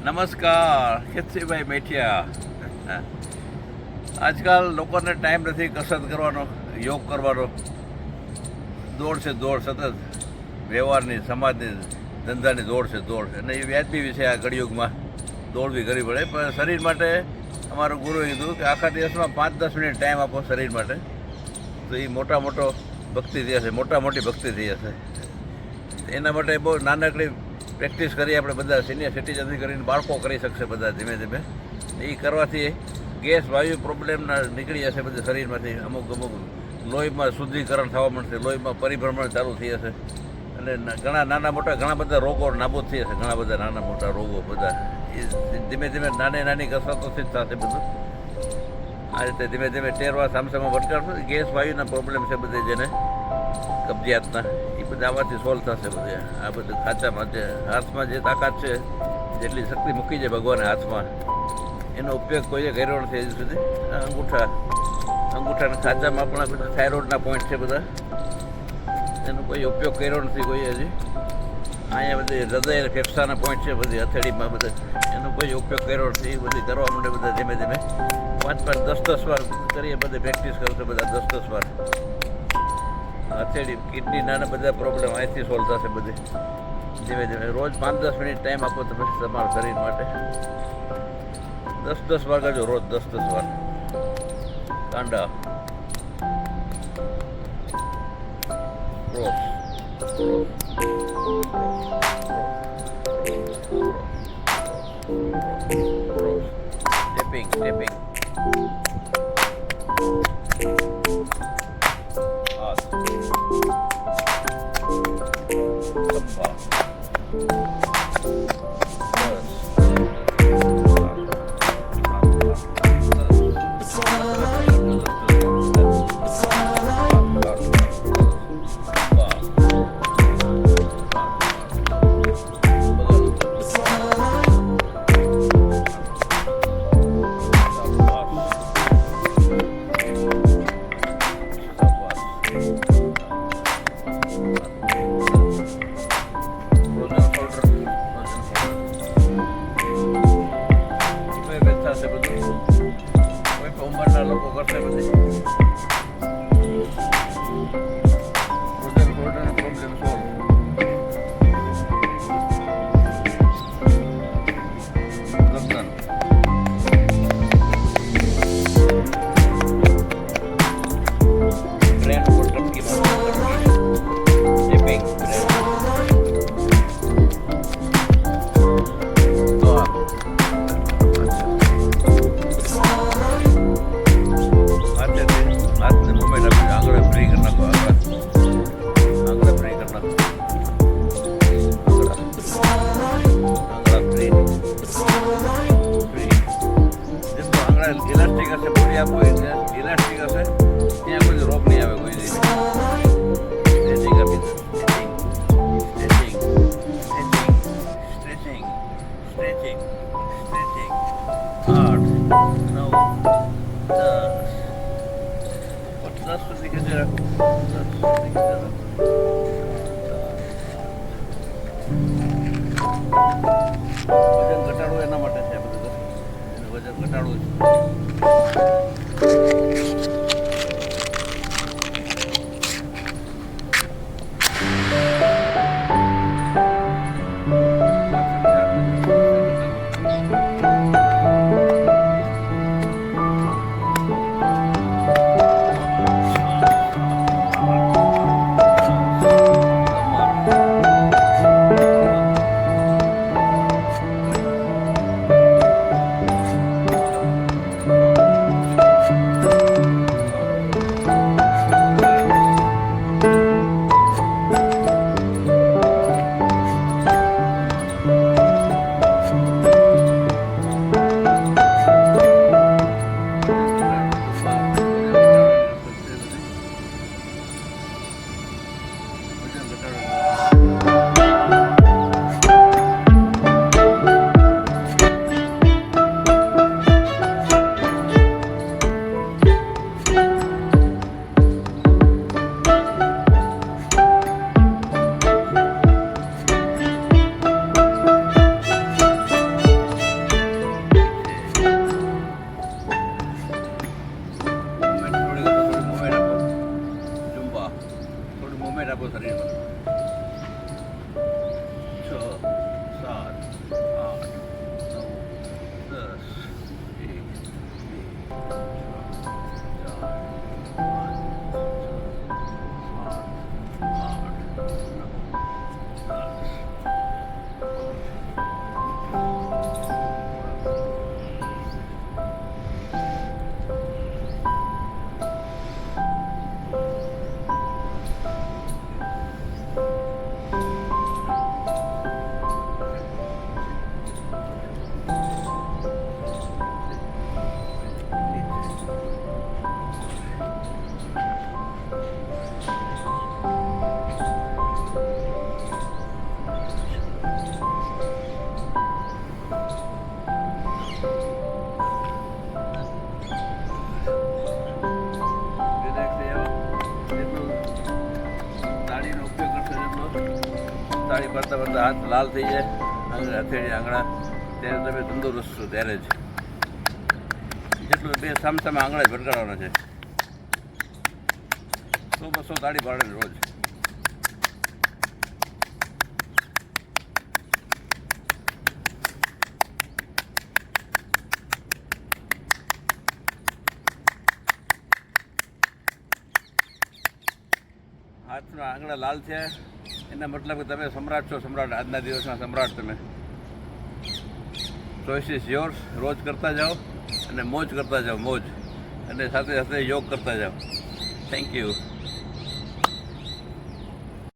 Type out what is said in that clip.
નમસ્કાર, ખેતસીભાઈ મેઠિયા. આજકાલ લોકોને ટાઈમ નથી કસરત કરવાનો, યોગ કરવાનો. દોડ છે દોડ, સતત વ્યવહારની, સમાજની, ધંધાની દોડ છે દોડ, અને એ વ્યાજબી વિશે આ કળિયુગમાં દોડવી કરવી પડે. પણ શરીર માટે અમારો ગુરુએ કીધું કે આખા દિવસમાં 5-10 મિનિટ ટાઈમ આપો શરીર માટે, તો એ મોટો ભક્તિ થઈ જશે, મોટી ભક્તિ થઈ જશે. એના માટે બહુ નાનકડી પ્રેક્ટિસ કરી આપણે બધા સિનિયર સિટીઝનથી કરીને બાળકો કરી શકશે બધા ધીમે ધીમે. એ કરવાથી ગેસ વાયુ પ્રોબ્લેમ નીકળી જશે બધા શરીરમાંથી. અમુક લોહીમાં શુદ્ધિકરણ થવા મળશે, લોહીમાં પરિભ્રમણ ચાલુ થઈ જશે, અને ઘણા બધા રોગો નાબૂદ થઈ જશે. ઘણા બધા નાના મોટા રોગો બધા એ ધીમે ધીમે નાની કસરતોથી જ થશે બધું. આ રીતે ધીમે ધીમે ટેરવા સામસામાં ભટકાડશો. ગેસ વાયુના પ્રોબ્લેમ છે બધે, જેને કબજિયાતના, એ બધા આમાંથી સોલ્વ થશે બધે. આ બધું ખાંચામાં જે હાથમાં જે તાકાત છે, જેટલી શક્તિ મૂકી છે ભગવાને હાથમાં, એનો ઉપયોગ કોઈએ કર્યો નથી હજુ સુધી. અંગૂઠાના ખાંચામાં પણ બધા થાઇરોઇડના પોઈન્ટ છે બધા, એનો કોઈ ઉપયોગ કર્યો નથી કોઈ હજી. અહીંયા બધી હૃદય ફેફસાના પોઈન્ટ છે બધી હથેળીમાં બધા, એનો કોઈ ઉપયોગ કર્યો નથી. એ બધી કરવા માટે બધા ધીમે ધીમે 5-5, 10-10 વાર કરીએ, બધી પ્રેક્ટિસ કરશે બધા 10-10 વાર. હથેળી, કિડની, નાના બધા પ્રોબ્લેમ અહીંથી સોલ્વ થશે બધી. ધીમે ધીમે રોજ 5-10 મિનિટ ટાઈમ આપો તમે તમારા શરીર માટે. 10-10 વાર કરજો રોજ, 10-10 વાર. કાંડા, ક્રોસ, ટેપિંગ, લોકો કરશે બધી. Problem solve. ઇલાસ્ટિક હશે, બોડી આપો ઇલાસ્ટિક હશે, ત્યાં કોઈ રોગ નહીં આવે કોઈ રીતે. સ્ટ્રેચિંગ આપી, સ્ટ્રેચિંગ 8, 9, 10 સુધી ખેંચી રાખો. 10 સુધી ખેંચી રાખો. વજન ઘટાડવું એના માટે છે બધું. વજન ઘટાડવું છે. ભરતા ભરતા હાથ લાલ થઈ જાય, હથેળી આંગળા, ત્યારે તમે તંદુરસ્ત છો. ત્યારે જ જેટલું બે સામે આંગળા જ ભરકાડવાના છે. 100-200 તાળી પાડે રોજ. હાથના આંગળા લાલ છે એના મતલબ કે તમે સમ્રાટ છો. સમ્રાટ, આજના દિવસના સમ્રાટ તમે. Choice is yours. રોજ કરતા જાઓ અને મોજ કરતા જાઓ, મોજ. અને સાથે સાથે યોગ કરતા જાઓ. Thank you.